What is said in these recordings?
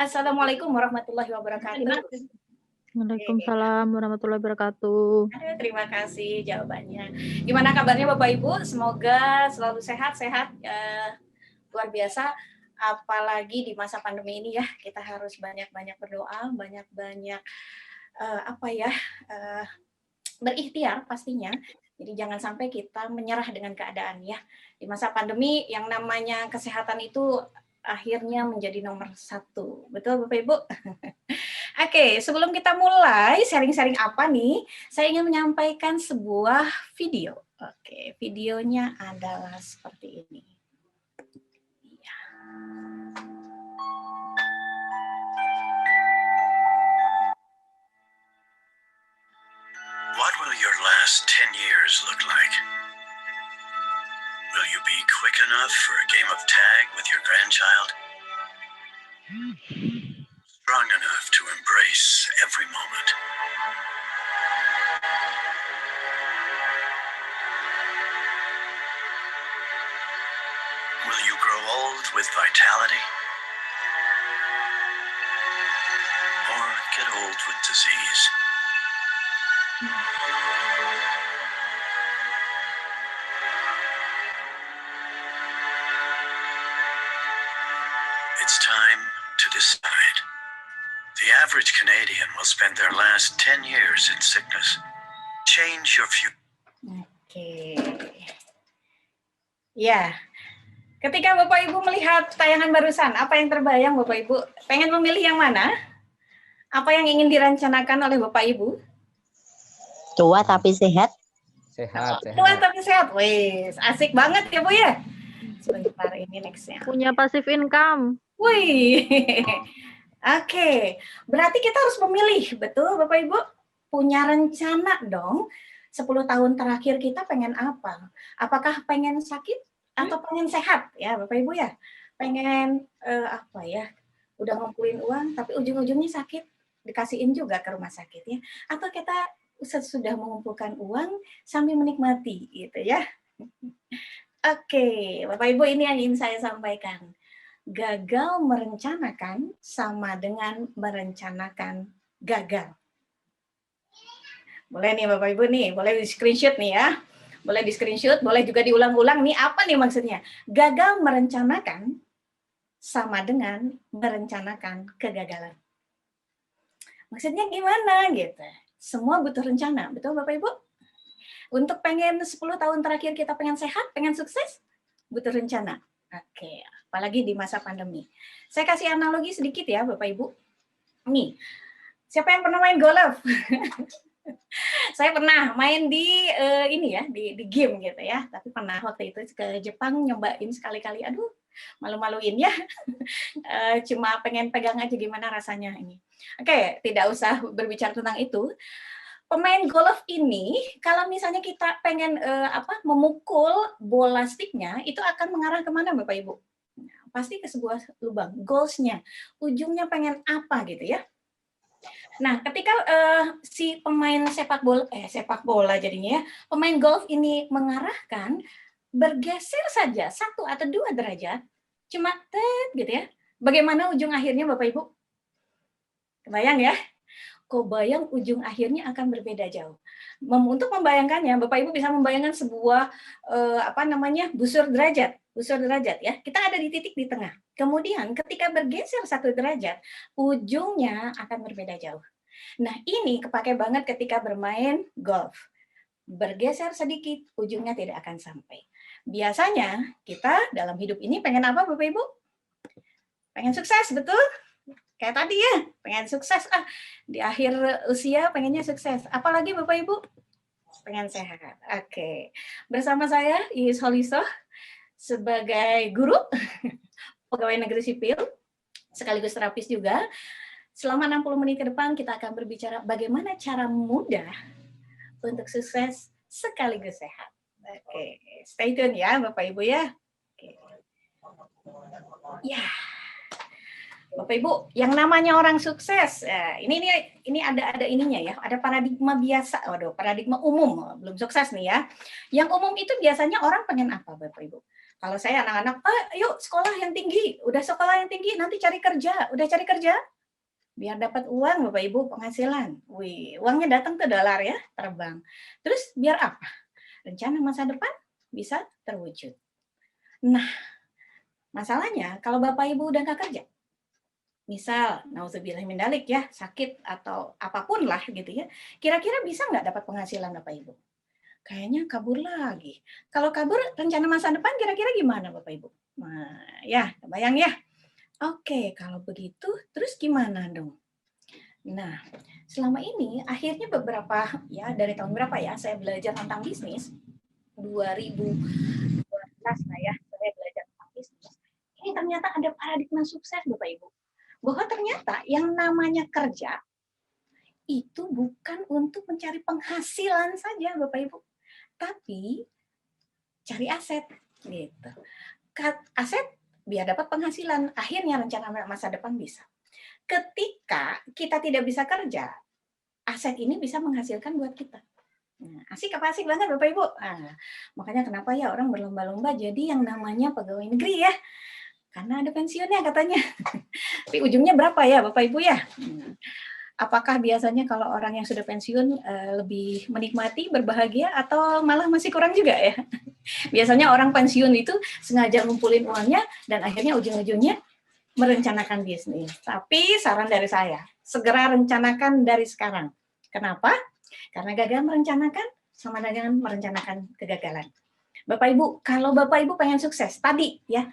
Assalamualaikum warahmatullahi wabarakatuh. Waalaikumsalam warahmatullahi wabarakatuh. Terima kasih jawabannya. Gimana kabarnya Bapak Ibu? Semoga selalu sehat-sehat. Luar biasa. Apalagi di masa pandemi ini ya, kita harus banyak-banyak berdoa, banyak-banyak berikhtiar pastinya. Jadi jangan sampai kita menyerah dengan keadaan ya. Di masa pandemi yang namanya kesehatan itu akhirnya menjadi nomor 1. Betul Bapak Ibu? Oke, sebelum kita mulai sharing-sharing apa nih, saya ingin menyampaikan sebuah video. Oke, videonya adalah seperti ini. Ya. What will your last 10 years look like? Will you be quick enough for a game of tag with your grandchild? Strong enough to embrace every moment? Will you grow old with vitality? Or get old with disease? It's time to decide. The average Canadian will spend their last 10 years in sickness. Change your future. Oke. Ya. Ketika Bapak Ibu melihat tayangan barusan, apa yang terbayang Bapak Ibu? Pengen memilih yang mana? Apa yang ingin dirancanakan oleh Bapak Ibu? Tua tapi sehat. Sehat. Tua tapi sehat. Wih, asik banget ya Bu ya. Sebentar ini nextnya. Punya passive income. Wih. Oke. Berarti kita harus memilih, betul Bapak Ibu? Punya rencana dong. 10 tahun terakhir kita pengen apa? Apakah pengen sakit atau pengen sehat ya Bapak Ibu ya? Pengen udah ngumpulin uang tapi ujung-ujungnya sakit, dikasihin juga ke rumah sakit ya. Atau kita sudah mengumpulkan uang sambil menikmati gitu ya. Oke, Bapak Ibu ini yang ingin saya sampaikan. Gagal merencanakan sama dengan merencanakan gagal. Boleh nih Bapak Ibu nih, boleh di screenshot nih ya. Boleh di screenshot, boleh juga diulang-ulang nih apa nih maksudnya? Gagal merencanakan sama dengan merencanakan kegagalan. Maksudnya gimana gitu? Semua butuh rencana, betul Bapak Ibu? Untuk pengen 10 tahun terakhir kita pengen sehat, pengen sukses, butuh rencana. Oke, apalagi di masa pandemi. Saya kasih analogi sedikit ya Bapak Ibu. Nih, siapa yang pernah main golf? Saya pernah main di di game gitu ya. Tapi pernah waktu itu ke Jepang nyobain sekali-kali. Aduh, malu-maluin ya. Cuma pengen pegang aja gimana rasanya ini. Oke, tidak usah berbicara tentang itu. Pemain golf ini, kalau misalnya kita pengen memukul bola sticknya, itu akan mengarah kemana Bapak Ibu? Nah, pasti ke sebuah lubang, goals-nya. Ujungnya pengen apa gitu ya. Nah, ketika si pemain sepak bola jadinya ya, pemain golf ini mengarahkan, bergeser saja 1 atau 2 derajat, cuma gitu ya. Bagaimana ujung akhirnya Bapak Ibu? Kebayang ya? Kebayang ujung akhirnya akan berbeda jauh. Untuk membayangkannya, Bapak Ibu bisa membayangkan sebuah busur derajat ya. Kita ada di titik di tengah. Kemudian ketika bergeser 1 derajat, ujungnya akan berbeda jauh. Nah, ini kepake banget ketika bermain golf. Bergeser sedikit, ujungnya tidak akan sampai. Biasanya kita dalam hidup ini pengen apa Bapak Ibu? Pengen sukses, betul? Kayak tadi ya, pengen sukses. Di akhir usia pengennya sukses. Apalagi Bapak Ibu? Pengen sehat. Oke. Bersama saya, Iis Holisoh, sebagai guru, pegawai negeri sipil, sekaligus terapis juga. Selama 60 menit ke depan, kita akan berbicara bagaimana cara mudah untuk sukses sekaligus sehat. Oke. Stay tune ya, Bapak Ibu ya. Oke. Ya. Bapak Ibu, yang namanya orang sukses, ini ada ininya ya, ada paradigma biasa, paradigma umum, belum sukses nih ya. Yang umum itu biasanya orang pengen apa Bapak Ibu? Kalau saya anak-anak, yuk sekolah yang tinggi, udah sekolah yang tinggi, nanti cari kerja, udah cari kerja, biar dapat uang Bapak Ibu penghasilan. Wih, uangnya datang ke dolar ya, terbang. Terus biar apa? Rencana masa depan bisa terwujud. Nah, masalahnya kalau Bapak Ibu udah nggak kerja, misal, nauzubillah min dzalik ya, sakit atau apapun lah gitu ya, kira-kira bisa nggak dapat penghasilan Bapak Ibu? Kayaknya kabur lagi. Kalau kabur, rencana masa depan kira-kira gimana Bapak Ibu? Nah, ya, kebayang ya. Oke, kalau begitu, terus gimana dong? Nah, selama ini akhirnya beberapa, ya dari tahun berapa ya, saya belajar tentang bisnis, 2012 lah ya, saya belajar tentang bisnis. Ini ternyata ada paradigma sukses Bapak Ibu. Bahwa ternyata yang namanya kerja, itu bukan untuk mencari penghasilan saja Bapak Ibu, tapi cari aset gitu. Aset biar dapat penghasilan, akhirnya rencana masa depan bisa. Ketika kita tidak bisa kerja, aset ini bisa menghasilkan buat kita. Nah, asik apa asik banget Bapak Ibu? Nah, makanya kenapa ya orang berlomba-lomba jadi yang namanya pegawai negeri ya? Karena ada pensiunnya katanya. Tapi ujungnya berapa ya Bapak Ibu ya? Apakah biasanya kalau orang yang sudah pensiun lebih menikmati, berbahagia, atau malah masih kurang juga ya? Biasanya orang pensiun itu sengaja ngumpulin uangnya dan akhirnya ujung-ujungnya merencanakan bisnis. Tapi saran dari saya, segera rencanakan dari sekarang. Kenapa? Karena gagal merencanakan sama dengan merencanakan kegagalan. Bapak Ibu, kalau Bapak Ibu pengen sukses, tadi ya,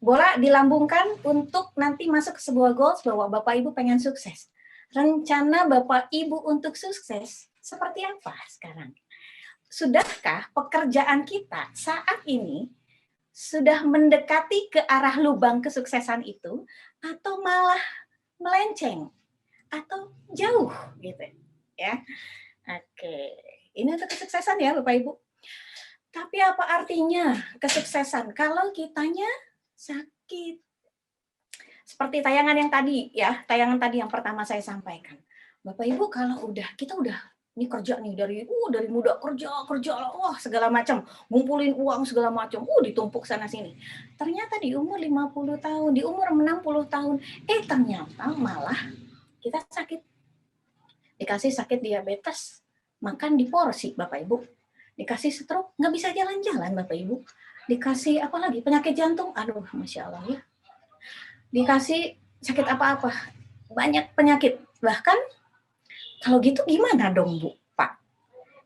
bola dilambungkan untuk nanti masuk ke sebuah goals bahwa Bapak Ibu pengen sukses. Rencana Bapak Ibu untuk sukses seperti apa sekarang? Sudahkah pekerjaan kita saat ini sudah mendekati ke arah lubang kesuksesan itu atau malah melenceng atau jauh gitu ya? Oke, ini untuk kesuksesan ya Bapak Ibu. Tapi apa artinya kesuksesan kalau kitanya sakit? Seperti tayangan yang tadi ya, tayangan tadi yang pertama saya sampaikan. Bapak Ibu kalau kita udah ini kerja nih dari muda kerja wah segala macam, ngumpulin uang segala macam, ditumpuk sana sini. Ternyata di umur 50 tahun, di umur 60 tahun, ternyata malah kita sakit. Dikasih sakit diabetes, makan di porsi Bapak Ibu. Dikasih stroke, nggak bisa jalan-jalan Bapak Ibu. Dikasih apa lagi? Penyakit jantung, aduh Masya Allah ya. Dikasih sakit apa-apa, banyak penyakit. Bahkan kalau gitu gimana dong Bu, Pak?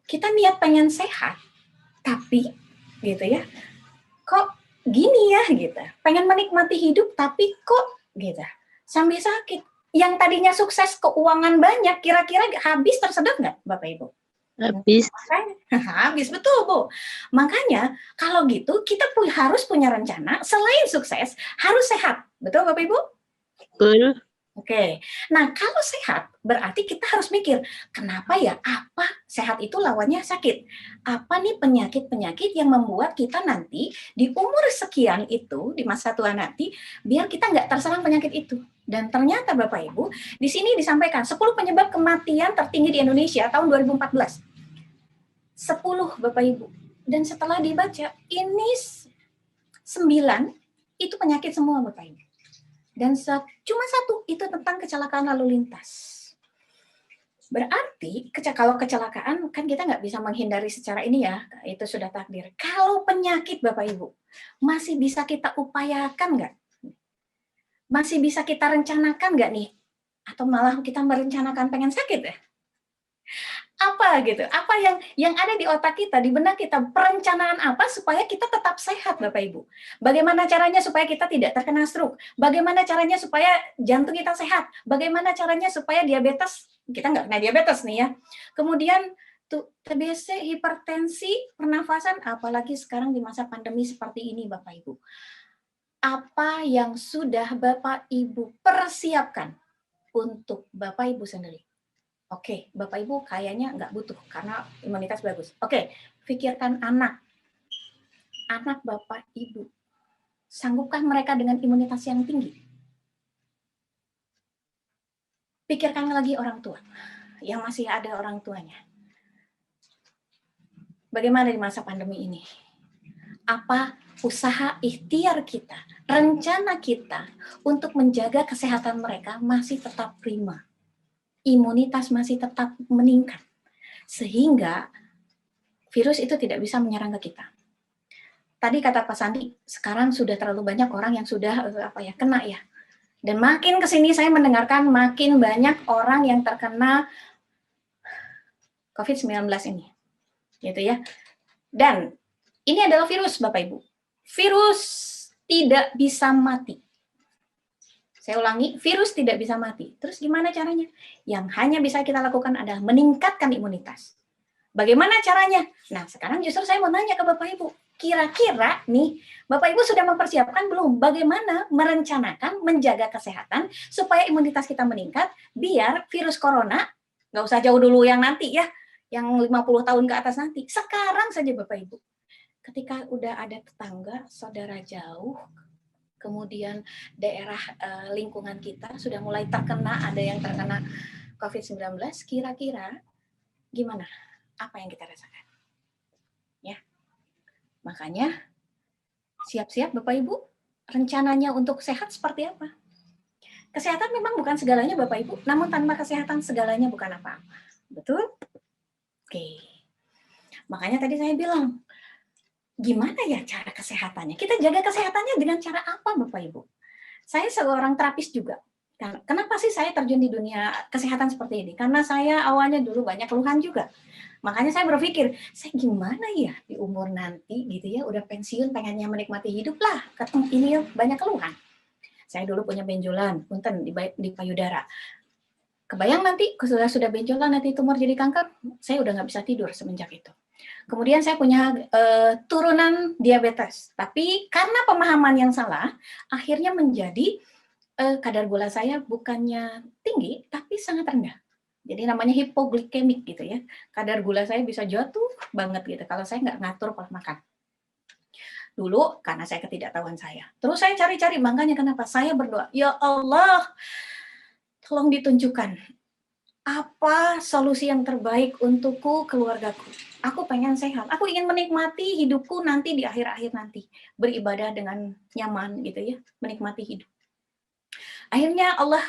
Kita niat pengen sehat, tapi gitu ya, kok gini ya gitu. Pengen menikmati hidup, tapi kok gitu, sambil sakit. Yang tadinya sukses keuangan banyak, kira-kira habis tersedot nggak Bapak Ibu? Habis. Habis, betul Bu. Makanya kalau gitu kita harus punya rencana, selain sukses, harus sehat. Betul Bapak Ibu? Betul. Oke, nah kalau sehat berarti kita harus mikir, kenapa ya, apa sehat itu lawannya sakit? Apa nih penyakit-penyakit yang membuat kita nanti di umur sekian itu, di masa tua nanti, biar kita nggak terserang penyakit itu. Dan ternyata Bapak Ibu, di sini disampaikan 10 penyebab kematian tertinggi di Indonesia tahun 2014. 10 Bapak Ibu. Dan setelah dibaca, ini 9 itu penyakit semua Bapak Ibu. Dan cuma 1 itu tentang kecelakaan lalu lintas. Berarti kalau kecelakaan kan kita nggak bisa menghindari secara ini ya, itu sudah takdir. Kalau penyakit Bapak Ibu, masih bisa kita upayakan nggak? Masih bisa kita rencanakan nggak nih? Atau malah kita merencanakan pengen sakit ya? Apa gitu? Apa yang ada di otak kita, di benak kita, perencanaan apa supaya kita tetap sehat Bapak Ibu? Bagaimana caranya supaya kita tidak terkena stroke? Bagaimana caranya supaya jantung kita sehat? Bagaimana caranya supaya diabetes, kita nggak kena diabetes nih ya. Kemudian TBC, hipertensi, pernafasan, apalagi sekarang di masa pandemi seperti ini Bapak Ibu. Apa yang sudah Bapak Ibu persiapkan untuk Bapak Ibu sendiri? Oke, Bapak Ibu kayaknya nggak butuh karena imunitas bagus. Oke, pikirkan anak. Anak Bapak Ibu. Sanggupkah mereka dengan imunitas yang tinggi? Pikirkan lagi orang tua. Yang masih ada orang tuanya. Bagaimana di masa pandemi ini? apa usaha ikhtiar kita, rencana kita untuk menjaga kesehatan mereka masih tetap prima. Imunitas masih tetap meningkat. Sehingga virus itu tidak bisa menyerang ke kita. Tadi kata Pak Sandi, sekarang sudah terlalu banyak orang yang sudah kena ya. Dan makin ke sini saya mendengarkan makin banyak orang yang terkena COVID-19 ini. Gitu ya. Dan ini adalah virus Bapak Ibu. Virus tidak bisa mati. Saya ulangi, virus tidak bisa mati. Terus gimana caranya? Yang hanya bisa kita lakukan adalah meningkatkan imunitas. Bagaimana caranya? Nah, sekarang justru saya mau nanya ke Bapak Ibu. Kira-kira nih, Bapak Ibu sudah mempersiapkan belum bagaimana merencanakan menjaga kesehatan supaya imunitas kita meningkat biar virus corona, nggak usah jauh dulu yang nanti ya, yang 50 tahun ke atas nanti. Sekarang saja Bapak Ibu. Ketika udah ada tetangga, saudara jauh, kemudian daerah lingkungan kita sudah mulai terkena, ada yang terkena COVID-19, kira-kira gimana? Apa yang kita rasakan? Ya. Makanya siap-siap Bapak Ibu, rencananya untuk sehat seperti apa? Kesehatan memang bukan segalanya Bapak Ibu, namun tanpa kesehatan segalanya bukan apa-apa. Betul? Oke. Makanya tadi saya bilang, gimana ya cara kesehatannya? Kita jaga kesehatannya dengan cara apa Bapak Ibu? Saya seorang terapis juga. Kenapa sih saya terjun di dunia kesehatan seperti ini? Karena saya awalnya dulu banyak keluhan juga. Makanya saya berpikir, saya gimana ya di umur nanti gitu ya, udah pensiun pengennya menikmati hidup lah. Ini ya banyak keluhan. Saya dulu punya benjolan, punten di payudara. Kebayang nanti sudah benjolan nanti tumor jadi kanker, saya udah nggak bisa tidur semenjak itu. Kemudian saya punya turunan diabetes, tapi karena pemahaman yang salah, akhirnya menjadi kadar gula saya bukannya tinggi, tapi sangat rendah. Jadi namanya hipoglikemik gitu ya. Kadar gula saya bisa jatuh banget gitu kalau saya nggak ngatur pola makan. Dulu karena saya ketidaktahuan saya. Terus saya cari-cari, makanya kenapa saya berdoa, ya Allah, tolong ditunjukkan apa solusi yang terbaik untukku, keluargaku. Aku pengen sehat. Aku ingin menikmati hidupku nanti di akhir-akhir nanti. Beribadah dengan nyaman gitu ya, menikmati hidup. Akhirnya Allah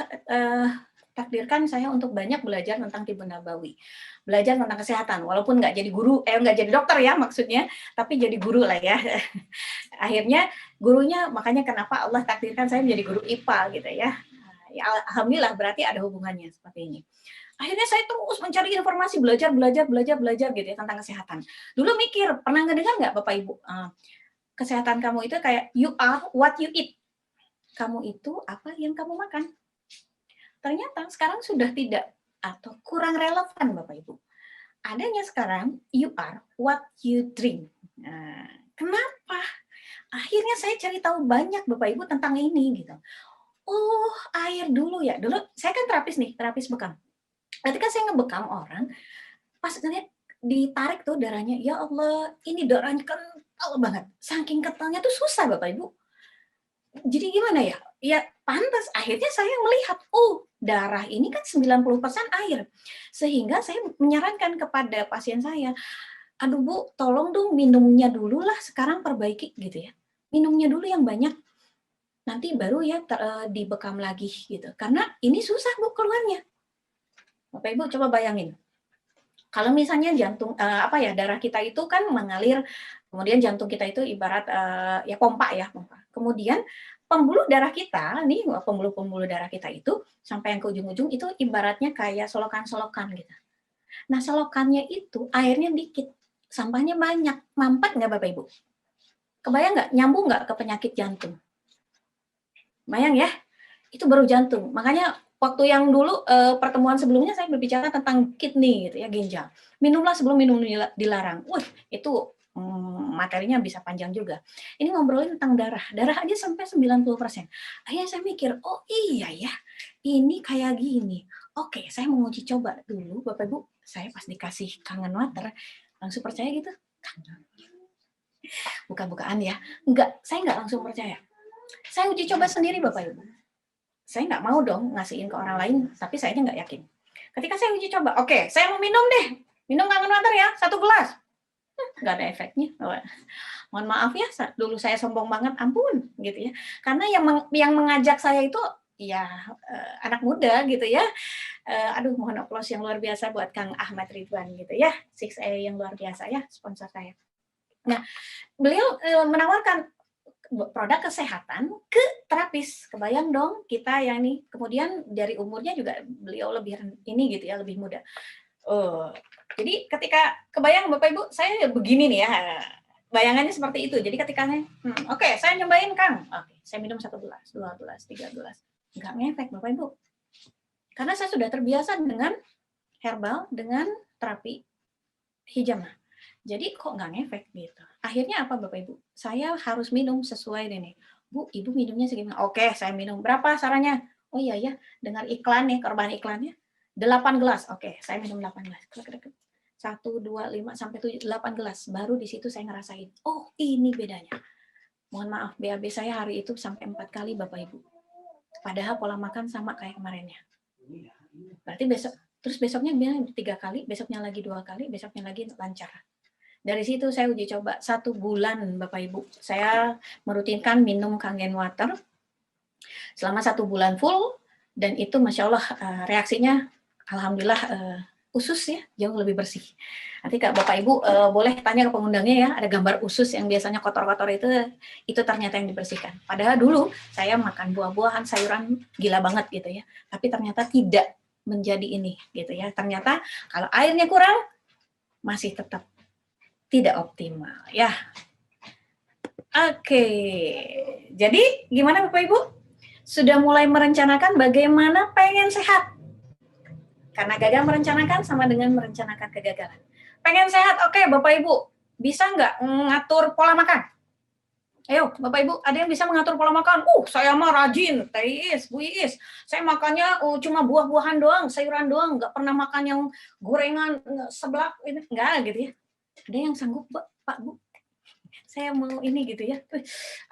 takdirkan saya untuk banyak belajar tentang Tibbun Nabawi. Belajar tentang kesehatan, walaupun nggak jadi guru, nggak jadi dokter ya maksudnya, tapi jadi guru lah ya. Akhirnya gurunya, makanya kenapa Allah takdirkan saya menjadi guru IPA gitu ya. Ya alhamdulillah berarti ada hubungannya seperti ini. Akhirnya saya terus mencari informasi, belajar gitu ya tentang kesehatan. Dulu mikir, pernah ngedengar nggak Bapak Ibu? Kesehatan kamu itu kayak you are what you eat. Kamu itu apa yang kamu makan. Ternyata sekarang sudah tidak atau kurang relevan Bapak Ibu. Adanya sekarang you are what you drink. Nah, kenapa? Akhirnya saya cari tahu banyak Bapak Ibu tentang ini gitu. Oh, air dulu ya. Dulu saya kan terapis nih, terapis bekam. Ketika saya ngebekam orang, pas ngeliat ditarik tuh darahnya, ya Allah, ini darahnya kental banget. Saking kentalnya tuh susah Bapak Ibu. Jadi gimana ya? Ya pantas. Akhirnya saya melihat, darah ini kan 90% air. Sehingga saya menyarankan kepada pasien saya, aduh Bu, tolong dong minumnya dulu lah, sekarang perbaiki gitu ya. Minumnya dulu yang banyak. Nanti baru ya dibekam lagi gitu. Karena ini susah Bu keluarnya. Bapak Ibu coba bayangin. Kalau misalnya jantung darah kita itu kan mengalir, kemudian jantung kita itu ibarat pompa ya, pompa. Kemudian pembuluh darah kita nih, pembuluh darah kita itu sampai yang ke ujung-ujung itu ibaratnya kayak solokan-solokan gitu. Nah, solokannya itu airnya dikit, sampahnya banyak. Mampet nggak Bapak Ibu? Kebayang nggak? Nyambung nggak ke penyakit jantung? Bayang ya, itu baru jantung. Makanya waktu yang dulu pertemuan sebelumnya saya berbicara tentang kidney gitu ya, ginjal. Minumlah sebelum minum dilarang. Itu materinya bisa panjang juga. Ini ngobrolin tentang darah. Darah aja sampai 90%. Akhirnya saya mikir, oh iya ya, ini kayak gini. Oke, saya mau uji coba dulu, Bapak Ibu. Saya pas dikasih kangen water, langsung percaya gitu. Buka-bukaan ya. Saya nggak langsung percaya. Saya uji coba sendiri Bapak Ibu. Saya nggak mau dong ngasihin ke orang lain, tapi saya nggak yakin. Ketika saya uji coba, oke, saya mau minum deh. Minum kangen water ya, 1 gelas. nggak ada efeknya. Mohon maaf ya, dulu saya sombong banget, ampun gitu ya. Karena yang mengajak saya itu ya anak muda gitu ya. Aduh, mohon aplaus yang luar biasa buat Kang Ahmad Ridwan gitu ya. 6A yang luar biasa ya, sponsor saya. Nah, beliau menawarkan produk kesehatan ke terapis. Kebayang dong kita yang nih. Kemudian dari umurnya juga beliau lebih ini gitu ya, lebih muda. Jadi ketika kebayang Bapak Ibu, saya begini nih ya. Bayangannya seperti itu. Jadi ketika oke, saya nyobain Kang. Oke, saya minum 1 gelas, 2 gelas, 3 gelas. Enggak ngefek Bapak Ibu. Karena saya sudah terbiasa dengan herbal, dengan terapi hijamah. Jadi kok nggak ngefek gitu. Akhirnya apa Bapak Ibu? Saya harus minum sesuai ini. Bu, Ibu minumnya segini. Oke, saya minum. Berapa sarannya? Oh iya ya, dengar iklan nih, korban iklannya. 8 gelas. Oke, saya minum 8 gelas. 1, 2, 5, sampai 7, 8 gelas. Baru di situ saya ngerasain. Oh, ini bedanya. Mohon maaf, BAB saya hari itu sampai 4 kali Bapak Ibu. Padahal pola makan sama kayak kemarinnya. Berarti terus besoknya bilang 3 kali, besoknya lagi 2 kali, besoknya lagi lancar. Dari situ saya uji coba 1 bulan Bapak Ibu. Saya merutinkan minum Kangen Water selama 1 bulan full, dan itu Masya Allah reaksinya Alhamdulillah usus ya jauh lebih bersih. Nanti Bapak Ibu boleh tanya ke pengundangnya ya, ada gambar usus yang biasanya kotor-kotor itu ternyata yang dibersihkan. Padahal dulu saya makan buah-buahan, sayuran gila banget gitu ya, tapi ternyata tidak menjadi ini gitu ya. Ternyata kalau airnya kurang masih tetap tidak optimal ya. Oke. Jadi gimana Bapak Ibu? Sudah mulai merencanakan bagaimana pengen sehat? Karena gagal merencanakan sama dengan merencanakan kegagalan. Pengen sehat, oke Bapak Ibu, bisa nggak ngatur pola makan? Ayo Bapak Ibu, ada yang bisa mengatur pola makan? Saya mah rajin, Teh Iis, Bu Iis. Saya makannya cuma buah-buahan doang, sayuran doang, nggak pernah makan yang gorengan seblak, ini enggak gitu ya. Ada yang sanggup Pak Bu? Saya mau ini gitu ya.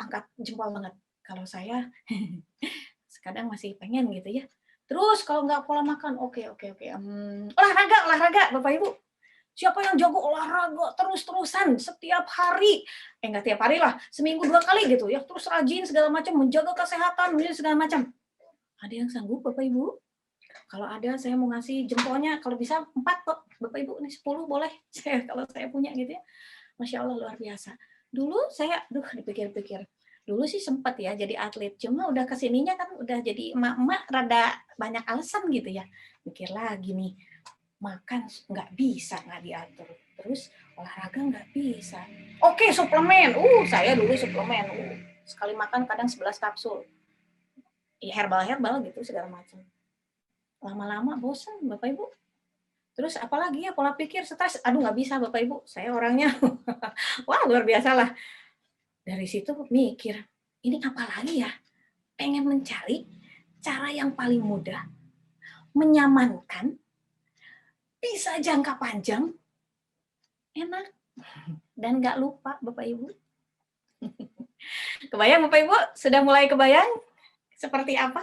Angkat jempol banget. Kalau saya kadang masih pengen gitu ya. Terus kalau nggak pola makan, oke. Olahraga Bapak Ibu. Siapa yang jago olahraga terus-terusan setiap hari? Nggak tiap hari lah, seminggu 2 kali gitu ya. Terus rajin segala macam, menjaga kesehatan, segala macam. Ada yang sanggup Bapak Ibu? Kalau ada saya mau ngasih jempolnya, kalau bisa 4 Bapak Ibu, ini 10 boleh. Kalau saya punya gitu ya. Masya Allah luar biasa. Dulu saya, dipikir-pikir. Dulu sih sempat ya jadi atlet, cuma udah kesininya kan udah jadi emak-emak rada banyak alasan gitu ya. Mikir lagi nih, makan nggak bisa, nggak diatur. Terus olahraga nggak bisa. Oke, suplemen. Saya dulu suplemen. Sekali makan kadang 11 kapsul. Ya, herbal gitu segala macam. Lama-lama bosan Bapak Ibu. Terus apalagi ya pola pikir stres. Aduh nggak bisa Bapak Ibu. Saya orangnya wah luar biasa lah. Dari situ mikir, ini apa lagi ya? Pengen mencari cara yang paling mudah, menyamankan, bisa jangka panjang, enak, dan nggak lupa Bapak Ibu. Kebayang Bapak Ibu? Sudah mulai kebayang seperti apa?